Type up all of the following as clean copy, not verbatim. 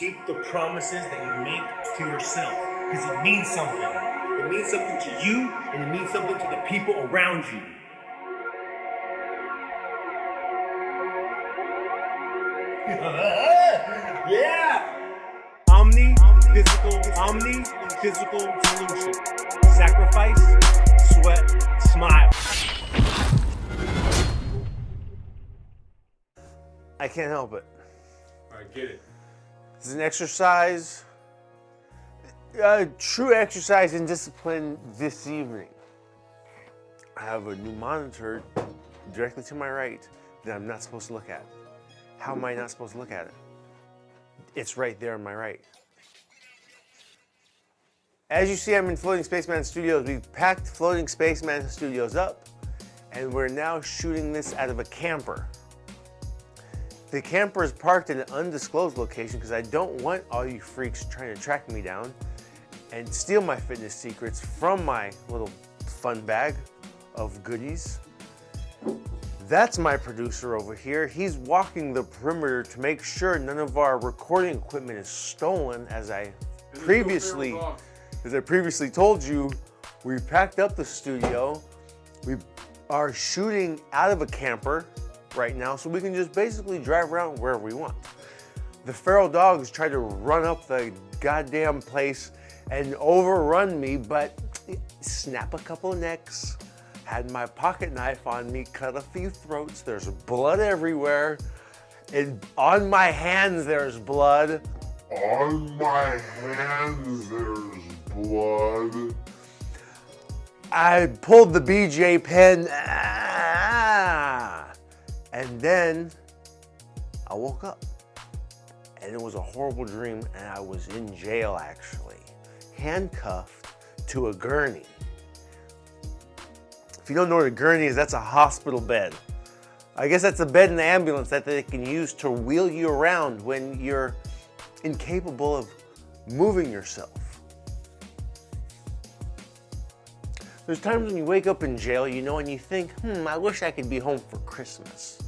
Keep the promises that you make to yourself because it means something. It means something to you and it means something to the people around you. Yeah! Omni, physical solution. Sacrifice, sweat, smile. I can't help it. I get it. It's an exercise, true exercise and discipline this evening. I have a new monitor directly to my right that I'm not supposed to look at. How am I not supposed to look at it? It's right there on my right. As you see, I'm in Floating Spaceman Studios. We've packed Floating Spaceman Studios up, and we're now shooting this out of a camper. The camper is parked in an undisclosed location because I don't want all you freaks trying to track me down and steal my fitness secrets from my little fun bag of goodies. That's my producer over here. He's walking the perimeter to make sure none of our recording equipment is stolen. As I previously told you, we packed up the studio. We are shooting out of a camper right now, so we can just basically drive around wherever we want. The feral dogs tried to run up the goddamn place and overrun me, but snap a couple of necks, had my pocket knife on me, cut a few throats, there's blood everywhere, and on my hands there's blood. On my hands there's blood. I pulled the BJ pen, and then I woke up, and it was a horrible dream, and I was in jail actually, handcuffed to a gurney. If you don't know what a gurney is, that's a hospital bed. I guess that's a bed in the ambulance that they can use to wheel you around when you're incapable of moving yourself. There's times when you wake up in jail, you know, and you think, I wish I could be home for Christmas.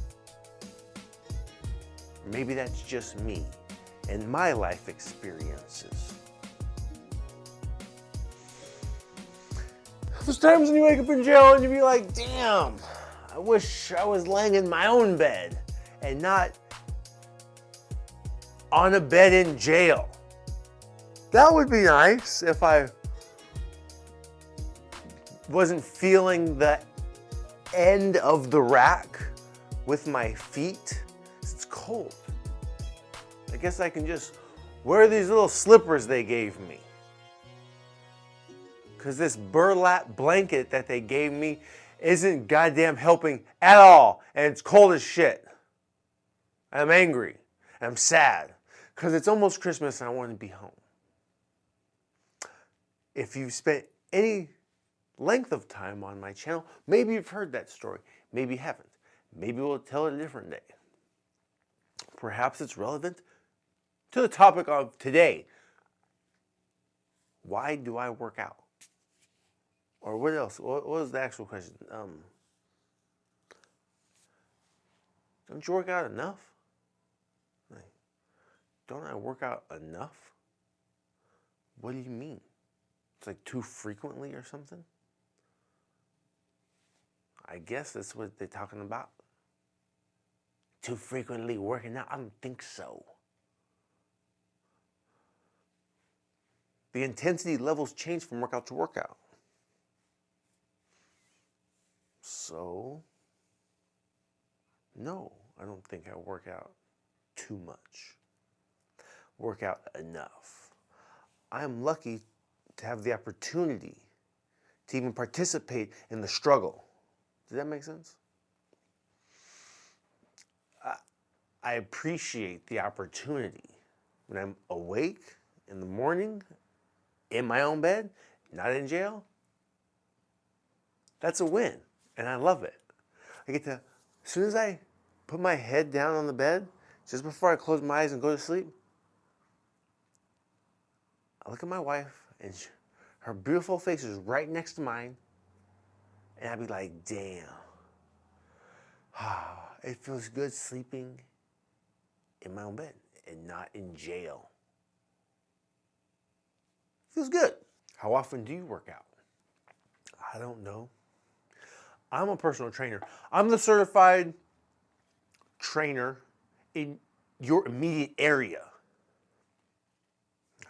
Maybe that's just me and my life experiences. There's times when you wake up in jail and you be like, damn, I wish I was laying in my own bed and not on a bed in jail. That would be nice if I wasn't feeling the end of the rack with my feet. It's cold. I guess I can just wear these little slippers they gave me. Because this burlap blanket that they gave me isn't goddamn helping at all. And it's cold as shit. I'm angry. I'm sad. Because it's almost Christmas and I want to be home. If you've spent any length of time on my channel, maybe you've heard that story. Maybe you haven't. Maybe we'll tell it a different day. Perhaps it's relevant to the topic of today. Why do I work out? Or what else? What was the actual question? Don't you work out enough? Like, don't I work out enough? What do you mean? It's like too frequently or something? I guess that's what they're talking about. Too frequently working out? I don't think so. The intensity levels change from workout to workout. So, no, I don't think I work out too much. Work out enough. I am lucky to have the opportunity to even participate in the struggle. Does that make sense? I appreciate the opportunity when I'm awake in the morning, in my own bed, not in jail. That's a win, and I love it. I get to, as soon as I put my head down on the bed, just before I close my eyes and go to sleep, I look at my wife, and her beautiful face is right next to mine, and I'd be like, damn, it feels good sleeping in my own bed and not in jail. Feels good. How often do you work out? I don't know. I'm a personal trainer. I'm the certified trainer in your immediate area.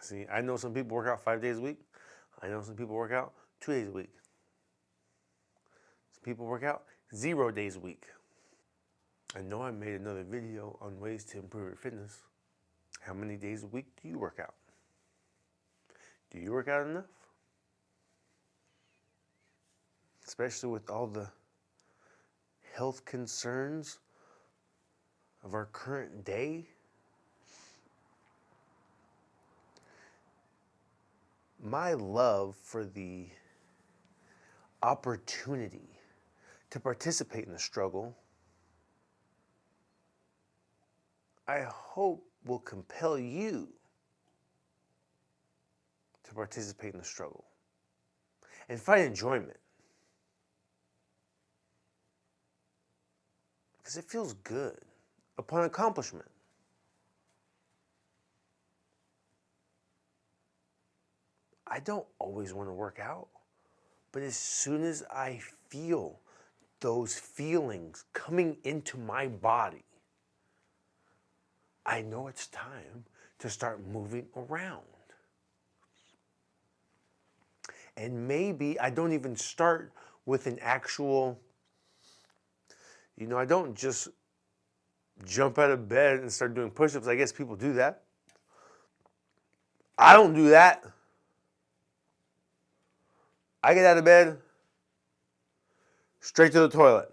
See, I know some people work out 5 days a week. I know some people work out 2 days a week. Some people work out 0 days a week. I know I made another video on ways to improve your fitness. How many days a week do you work out? Do you work out enough? Especially with all the health concerns of our current day. My love for the opportunity to participate in the struggle, I hope will compel you to participate in the struggle and find enjoyment. Because it feels good upon accomplishment. I don't always want to work out, but as soon as I feel those feelings coming into my body, I know it's time to start moving around. And maybe I don't even start with an actual, I don't just jump out of bed and start doing push-ups. I guess people do that. I don't do that. I get out of bed, straight to the toilet,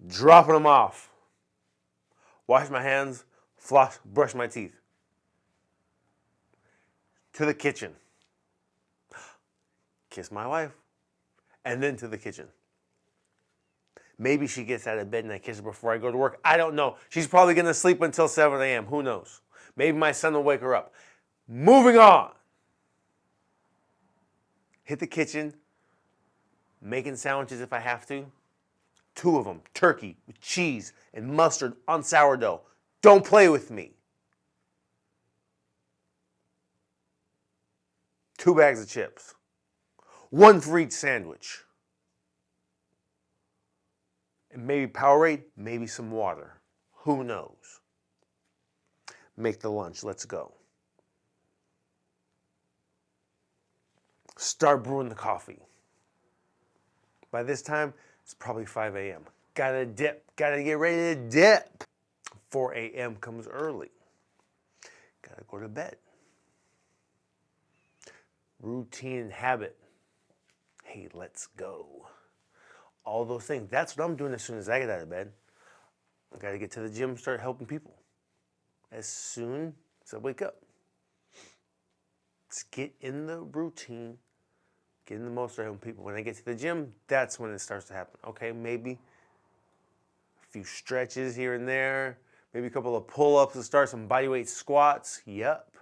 dropping them off, wash my hands, floss, brush my teeth, to the kitchen, kiss my wife, and then to the kitchen. Maybe she gets out of bed and I kiss her before I go to work. I don't know. She's probably going to sleep until 7 a.m. Who knows? Maybe my son will wake her up. Moving on. Hit the kitchen, making sandwiches if I have to. 2 of them, turkey with cheese and mustard on sourdough. Don't play with me. 2 bags of chips. 1 for each sandwich. And maybe Powerade, maybe some water. Who knows? Make the lunch. Let's go. Start brewing the coffee. By this time, it's probably 5 a.m. Gotta dip. Gotta get ready to dip. 4 a.m. comes early. Gotta go to bed. Routine and habit. Hey, let's go. All those things. That's what I'm doing as soon as I get out of bed. I gotta get to the gym, start helping people. As soon as I wake up. Let's get in the routine. Get in the most of helping people. When I get to the gym, that's when it starts to happen. Okay, maybe a few stretches here and there. Maybe a couple of pull-ups to start, some bodyweight squats. Yep.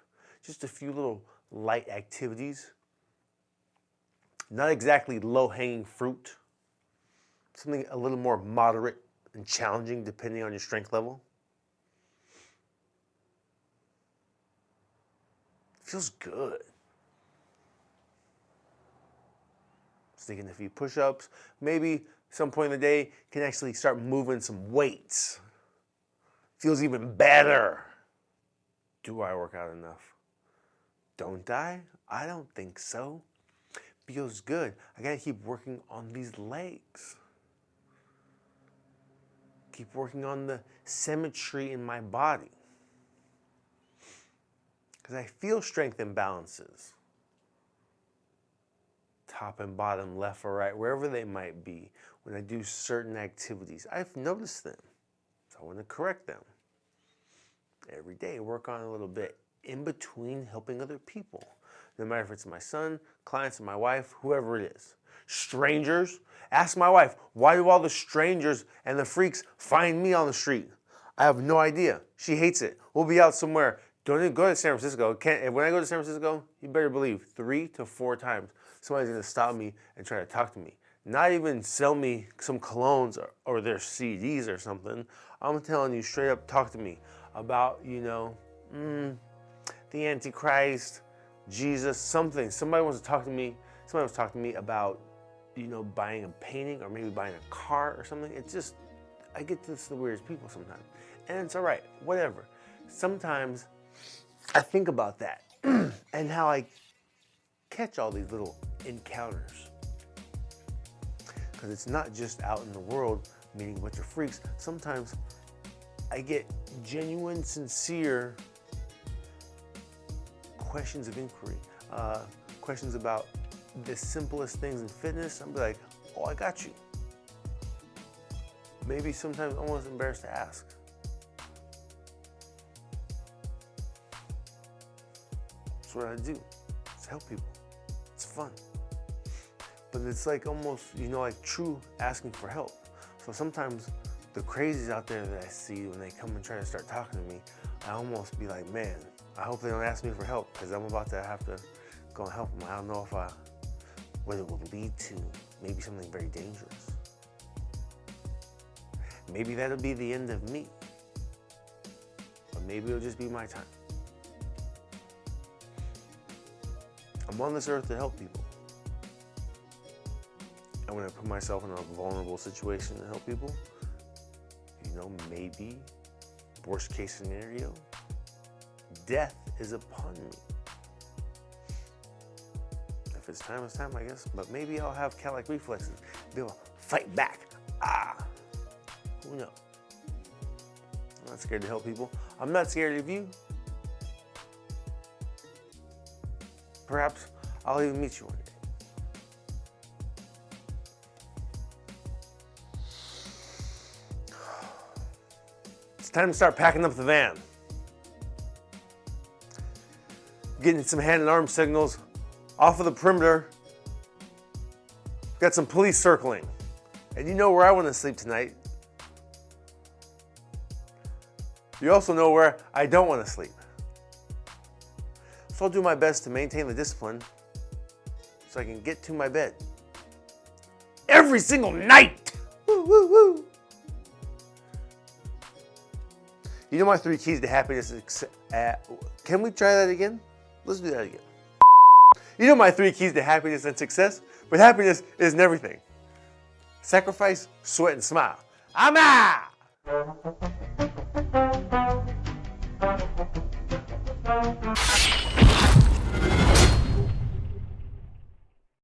Just a few little light activities. Not exactly low-hanging fruit. Something a little more moderate and challenging depending on your strength level. Feels good. Thinking a few push-ups. Maybe some point in the day can actually start moving some weights. Feels even better. Do I work out enough? Don't I? I don't think so. Feels good. I gotta keep working on these legs. Keep working on the symmetry in my body. Because I feel strength imbalances. Top and bottom, left or right, wherever they might be, when I do certain activities. I've noticed them, so I want to correct them. Every day, work on a little bit in between helping other people. No matter if it's my son, clients, my wife, whoever it is. Strangers, ask my wife, why do all the strangers and the freaks find me on the street? I have no idea. She hates it. We'll be out somewhere. Don't even go to San Francisco. When I go to San Francisco, you better believe 3 to 4 times somebody's gonna stop me and try to talk to me. Not even sell me some colognes or their CDs or something. I'm telling you straight up, talk to me about, the Antichrist, Jesus, something. Somebody wants to talk to me. Somebody was talking to me about, buying a painting or maybe buying a car or something. It's just, I get the weirdest people sometimes. And it's all right, whatever. Sometimes I think about that and how I catch all these little encounters. Because it's not just out in the world meeting a bunch of freaks. Sometimes I get genuine, sincere questions of inquiry, questions about the simplest things in fitness. I'm like, oh, I got you. Maybe sometimes almost embarrassed to ask. That's what I do. It's help people. It's fun. But it's like almost, like true asking for help. So sometimes the crazies out there that I see when they come and try to start talking to me, I almost be like, man, I hope they don't ask me for help because I'm about to have to go and help them. I don't know what it will lead to. Maybe something very dangerous. Maybe that'll be the end of me. Or maybe it'll just be my time. I'm on this earth to help people. And when I put myself in a vulnerable situation to help people, maybe, worst case scenario, death is upon me. If it's time, it's time, I guess. But maybe I'll have cat-like reflexes, be able to fight back. Who knows? I'm not scared to help people. I'm not scared of you. Perhaps I'll even meet you one day. It's time to start packing up the van. Getting some hand and arm signals off of the perimeter. Got some police circling. And you know where I want to sleep tonight. You also know where I don't want to sleep. So I'll do my best to maintain the discipline so I can get to my bed every single night. Woo, woo, woo. You know my 3 keys to happiness is can we try that again? Let's do that again. You know my 3 keys to happiness and success? But happiness isn't everything. Sacrifice, sweat, and smile. I'm out!